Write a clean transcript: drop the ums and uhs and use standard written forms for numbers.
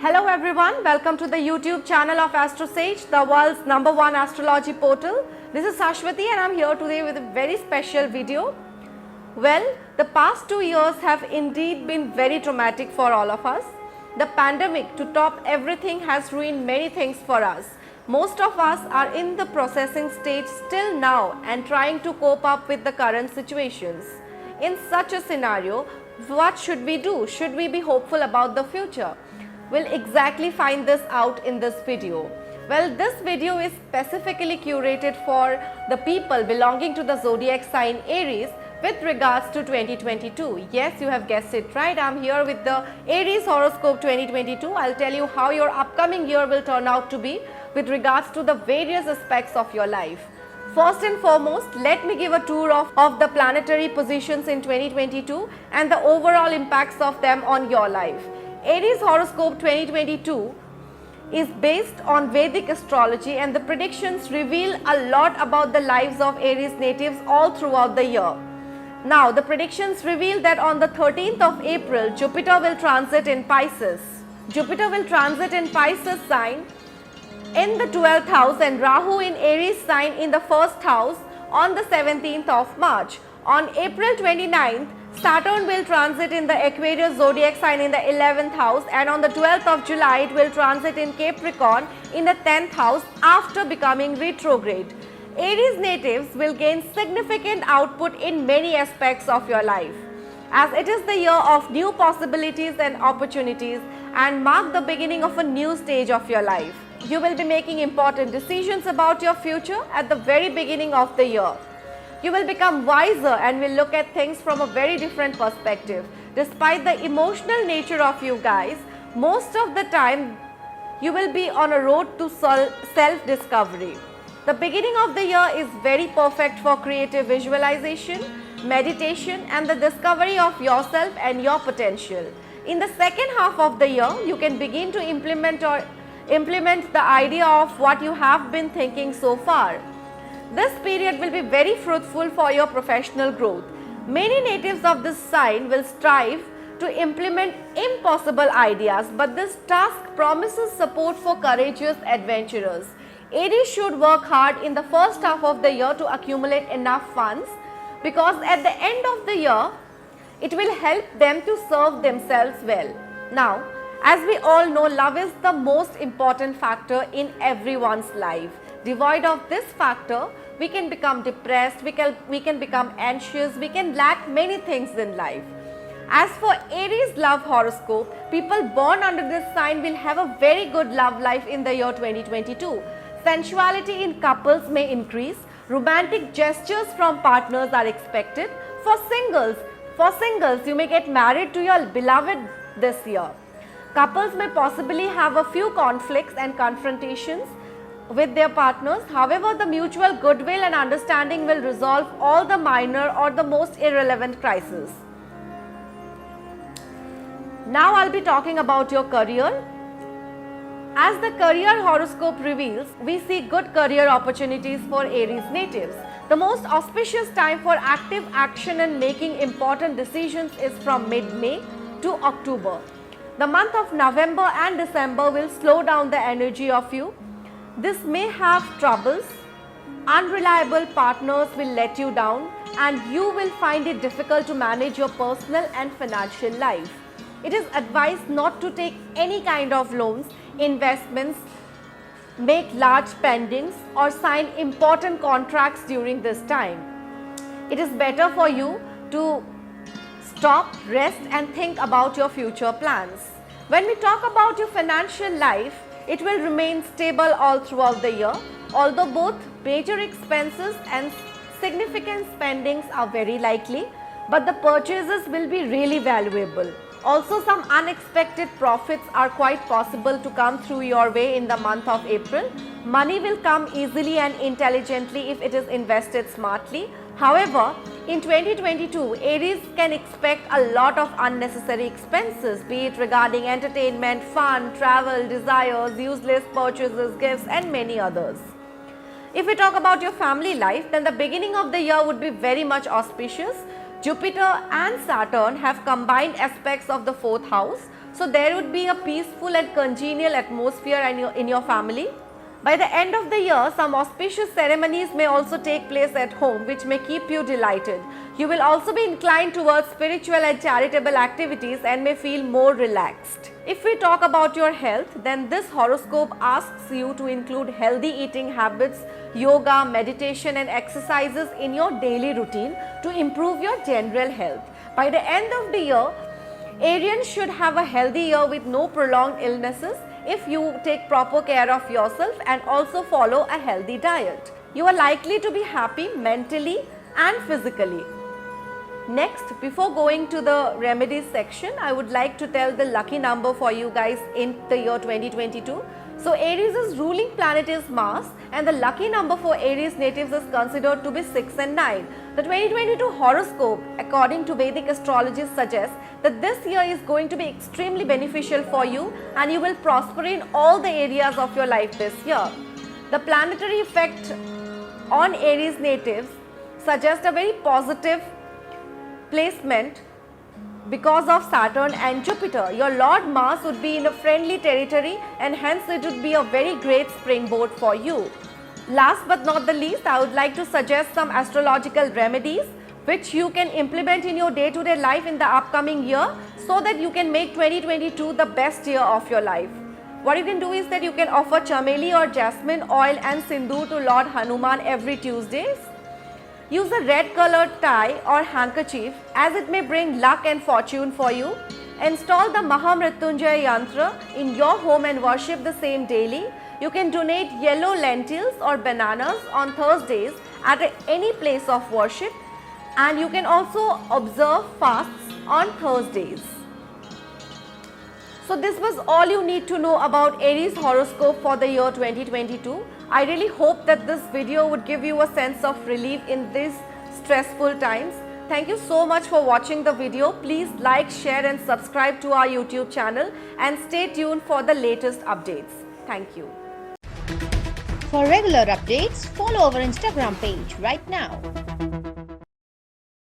Hello everyone, welcome to the YouTube channel of AstroSage, the world's #1 astrology portal. This is Ashwati and I am here today with a very special video. Well, the past 2 years have indeed been very traumatic for all of us. The pandemic, to top everything, has ruined many things for us. Most of us are in the processing stage still now and trying to cope up with the current situations. In such a scenario, what should we do? Should we be hopeful about the future? We'll exactly find this out in this video. Well, this video is specifically curated for the people belonging to the zodiac sign Aries with regards to 2022. Yes, you have guessed it right. I'm here with the Aries horoscope 2022. I'll tell you how your upcoming year will turn out to be with regards to the various aspects of your life. First and foremost, let me give a tour of the planetary positions in 2022 and the overall impacts of them on your life. Aries horoscope 2022 is based on Vedic astrology and the predictions reveal a lot about the lives of Aries natives all throughout the year. Now, the predictions reveal that on the 13th of April, Jupiter will transit in Pisces. Jupiter will transit in Pisces sign in the 12th house and Rahu in Aries sign in the 1st house on the 17th of March. On April 29th, Saturn will transit in the Aquarius zodiac sign in the 11th house and on the 12th of July it will transit in Capricorn in the 10th house after becoming retrograde. Aries natives will gain significant output in many aspects of your life, as it is the year of new possibilities and opportunities and mark the beginning of a new stage of your life. You will be making important decisions about your future at the very beginning of the year. You will become wiser and will look at things from a very different perspective. Despite the emotional nature of you guys, most of the time you will be on a road to self-discovery. The beginning of the year is very perfect for creative visualization, meditation and the discovery of yourself and your potential. In the second half of the year, you can begin to implement the idea of what you have been thinking so far. This period will be very fruitful for your professional growth. Many natives of this sign will strive to implement impossible ideas, but this task promises support for courageous adventurers. Aries should work hard in the first half of the year to accumulate enough funds because at the end of the year, it will help them to serve themselves well. Now, as we all know, love is the most important factor in everyone's life. Devoid of this factor, we can become depressed, we can become anxious, we can lack many things in life. As for Aries love horoscope, people born under this sign will have a very good love life in the year 2022. Sensuality in couples may increase, romantic gestures from partners are expected. For singles, you may get married to your beloved this year. Couples may possibly have a few conflicts and confrontations with their partners. However, the mutual goodwill and understanding will resolve all the minor or the most irrelevant crises. Now I'll be talking about your career. As the career horoscope reveals, we see good career opportunities for Aries natives. The most auspicious time for active action and making important decisions is from mid-May to October. The month of November and December will slow down the energy of you. This may have troubles, unreliable partners will let you down and you will find it difficult to manage your personal and financial life. It is advised not to take any kind of loans, investments, make large spendings or sign important contracts during this time. It is better for you to stop, rest and think about your future plans. When we talk about your financial life, it will remain stable all throughout the year, although both major expenses and significant spendings are very likely, but the purchases will be really valuable. Also, some unexpected profits are quite possible to come through your way in the month of April. Money will come easily and intelligently if it is invested smartly. However, in 2022, Aries can expect a lot of unnecessary expenses, be it regarding entertainment, fun, travel, desires, useless purchases, gifts and many others. If we talk about your family life, then the beginning of the year would be very much auspicious. Jupiter and Saturn have combined aspects of the 4th house. So there would be a peaceful and congenial atmosphere in your family. By the end of the year, some auspicious ceremonies may also take place at home, which may keep you delighted. You will also be inclined towards spiritual and charitable activities and may feel more relaxed. If we talk about your health, then this horoscope asks you to include healthy eating habits, yoga, meditation and exercises in your daily routine to improve your general health. By the end of the year, Arians should have a healthy year with no prolonged illnesses if you take proper care of yourself and also follow a healthy diet. You are likely to be happy mentally and physically. Next, before going to the remedies section, I would like to tell the lucky number for you guys in the year 2022. So Aries' ruling planet is Mars and the lucky number for Aries natives is considered to be 6 and 9. The 2022 horoscope according to Vedic astrology suggests that this year is going to be extremely beneficial for you and you will prosper in all the areas of your life this year. The planetary effect on Aries natives suggests a very positive placement because of Saturn and Jupiter. Your Lord Mars would be in a friendly territory and hence it would be a very great springboard for you. Last but not the least, I would like to suggest some astrological remedies which you can implement in your day-to-day life in the upcoming year so that you can make 2022 the best year of your life. What you can do is that you can offer chameli or jasmine oil and sindoor to Lord Hanuman every Tuesdays. Use a red colored tie or handkerchief as it may bring luck and fortune for you. Install the Mahamrityunjaya Yantra in your home and worship the same daily. You can donate yellow lentils or bananas on Thursdays at any place of worship and you can also observe fasts on Thursdays. So this was all you need to know about Aries horoscope for the year 2022. I really hope that this video would give you a sense of relief in these stressful times. Thank you so much for watching the video. Please like, share and subscribe to our YouTube channel and stay tuned for the latest updates. Thank you. For regular updates, follow our Instagram page right now.